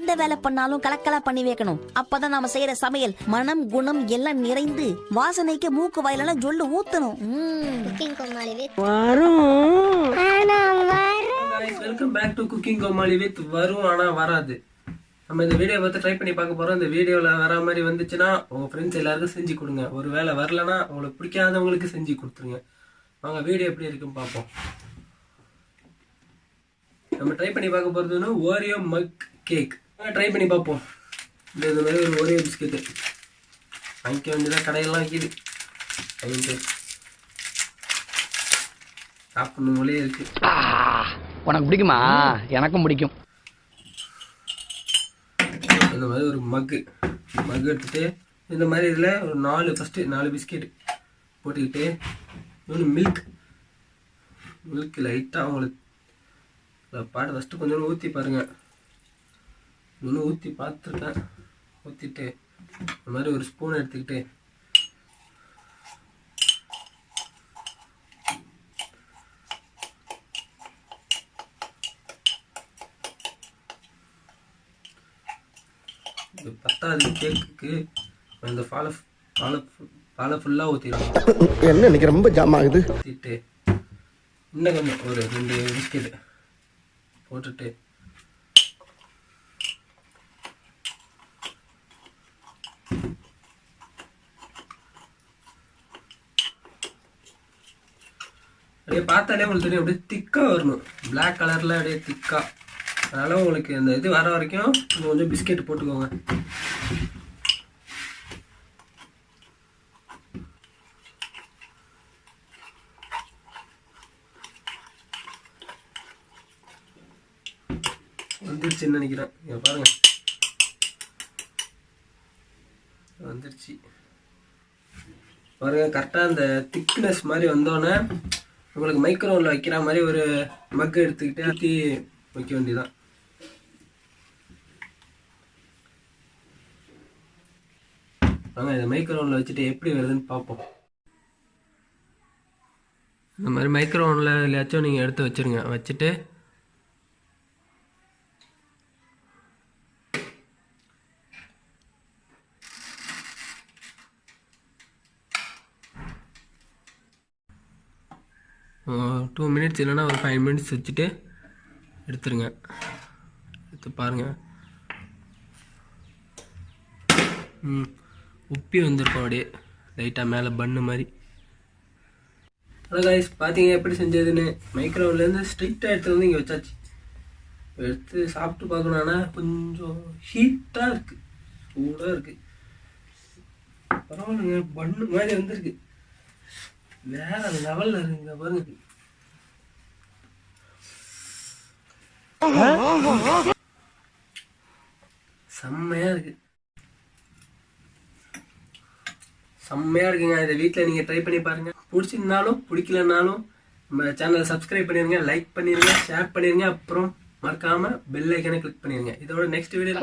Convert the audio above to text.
எந்த வேலை பண்ணாலும் கலக்கலா பண்ணி வைக்கணும். அப்பதான் நாம செய்யற சமையல் மனம் குணம் எல்லாம் நிறைந்து வாசனைக்கு மூக்கு வாயிலெல்லாம் ஜொல்லு ஊத்தணும். Welcome back to cooking Comali with வரும் ஆனா வராது. நம்ம இந்த வீடியோ பார்த்து ட்ரை பண்ணி பார்க்க போறோம். இந்த வீடியோல வர மாதிரி வந்துச்சுன்னா உங்க ஃப்ரெண்ட்ஸ் எல்லாருக்கும் செஞ்சு கொடுங்க. ஒரு வேலை வரலன்னா உங்களுக்கு பிடிக்காதவங்களுக்கு செஞ்சு கொடுத்துருங்க. வாங்க வீடியோ எப்படி இருக்குன்னு பார்ப்போம். நம்ம ட்ரை பண்ணி பார்க்க போறதுன்னு ஓரியோ மக் கேக் ட்ரை பண்ணி பார்ப்போம். இந்த மாதிரி ஒரு ஓரியோ பிஸ்கெட்டு வாங்கிக்க வேண்டியதான், கடையெல்லாம் வைக்கிது. வாங்கிட்டு சாப்பிடணும் போலே இருக்கு. உனக்கு பிடிக்குமா? எனக்கும் பிடிக்கும். இந்த மாதிரி ஒரு மக்கு எடுத்துட்டு இந்த மாதிரி இதில் ஒரு 4 பிஸ்கெட் போட்டுக்கிட்டு இன்னொன்று மில்க் லைட்டாக உங்களுக்கு பாட்டு ஃபஸ்ட்டு கொஞ்சம் ஊற்றி பாருங்கள். இன்னொன்று ஊற்றி பார்த்துருக்கேன். ஊற்றிட்டு இந்த மாதிரி ஒரு ஸ்பூன் எடுத்துக்கிட்டு இது 10வது கேக்குக்கு இந்த பாலை ஃபுல்லாக ஊற்றிடுவோம். என்ன இன்னைக்கு ரொம்ப ஜாம் ஆகுது. ஊற்றிட்டு இன்னும் கொஞ்சம் ஒரு 2 பிஸ்கெட் போட்டுட்டு அப்படியே பார்த்தாலே உங்களுக்கு தெரியும், அப்படியே திக்காக வரணும். பிளாக் கலரில் அப்படியே திக்காக. அதனால் உங்களுக்கு அந்த இது வர வரைக்கும் கொஞ்சம் பிஸ்கெட் போட்டுக்கோங்க. வந்துருச்சுன்னு நினைக்கிறேன். இங்கே பாருங்க, வந்துருச்சு பாருங்க. கரெக்டாக அந்த திக்னஸ் மாதிரி வந்தோடனே உங்களுக்கு மைக்ரோவனில் வைக்கிற மாதிரி ஒரு மக் எடுத்துக்கிட்டு ஊற்றி வைக்க வேண்டியதான். வாங்க இதை மைக்ரோவனில் வச்சுட்டு எப்படி வருதுன்னு பார்ப்போம். இந்த மாதிரி மைக்ரோவனில் இல்லையாச்சும் நீங்கள் எடுத்து வச்சுருங்க. வச்சுட்டு ஒரு 2 மினிட்ஸ் இல்லைன்னா ஒரு 5 மினிட்ஸ் வச்சுட்டு எடுத்துருங்க. எடுத்து பாருங்கள், உப்பி வந்திருக்கும் அப்படியே லைட்டாக மேலே பன்னு மாதிரி. ஹலோ கைஸ், பார்த்தீங்க எப்படி செஞ்சதுன்னு. மைக்ரோவேவ்லேருந்து ஸ்ட்ரைட்டாக எடுத்து வந்து இங்கே வச்சாச்சு. எடுத்து சாப்பிட்டு பார்க்கணுன்னா கொஞ்சம் ஹீட்டாக இருக்குது, சூடாக இருக்குது. பரவாயில்லைங்க, பன்னு மாதிரி வந்துருக்கு. வேற லெவல்ல இருக்குங்க பாருங்க. செம்மையா இருக்கு, செம்மையா இருக்குங்க. இதை வீட்டில் நீங்க ட்ரை பண்ணி பாருங்க. பிடிச்சிருந்தாலும் பிடிக்கலனாலும் நம்ம சேனலை சப்ஸ்கிரைப் பண்ணிருங்க, லைக் பண்ணிருங்க, ஷேர் பண்ணிருங்க. அப்புறம் மறக்காம பெல் ஐக்கனை கிளிக் பண்ணிருங்க. இதோட நெக்ஸ்ட் வீடியோ